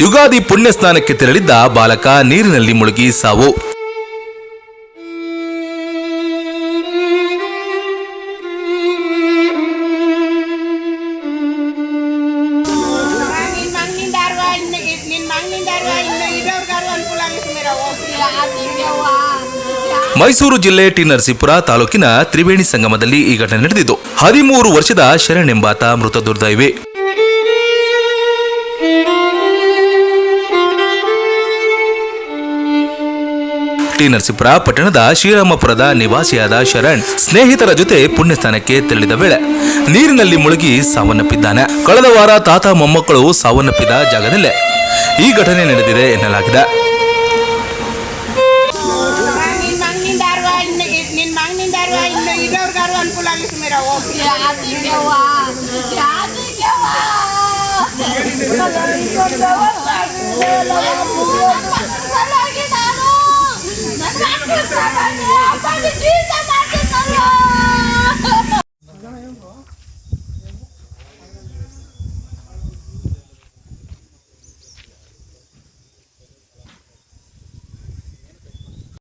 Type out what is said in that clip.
ಯುಗಾದಿ ಪುಣ್ಯ ಸ್ನಾನಕ್ಕೆ ತೆರಳಿದ್ದ ಬಾಲಕ ನೀರಿನಲ್ಲಿ ಮುಳುಗಿ ಸಾವು. ಮೈಸೂರು ಜಿಲ್ಲೆ ಟಿ ನರಸೀಪುರ ತಾಲೂಕಿನ ತ್ರಿವೇಣಿ ಸಂಗಮದಲ್ಲಿ ಈ ಘಟನೆ ನಡೆದಿದ್ದು. 13 ವರ್ಷದ ಶರಣ್ ಎಂಬಾತ ಮೃತ ದುರ್ದೈವಿ. ಟಿ ನರಸೀಪುರ ಪಟ್ಟಣದ ಶ್ರೀರಾಮಪುರದ ನಿವಾಸಿಯಾದ ಶರಣ್ ಸ್ನೇಹಿತರ ಜೊತೆ ಪುಣ್ಯಸ್ಥಾನಕ್ಕೆ ತೆರಳಿದ ವೇಳೆ ನೀರಿನಲ್ಲಿ ಮುಳುಗಿ ಸಾವನ್ನಪ್ಪಿದ್ದಾನೆ. ಕಳೆದ ವಾರ ತಾತ ಮೊಮ್ಮಕ್ಕಳು ಸಾವನ್ನಪ್ಪಿದ ಜಾಗದಲ್ಲೇ ಈ ಘಟನೆ ನಡೆದಿದೆ ಎನ್ನಲಾಗಿದೆ.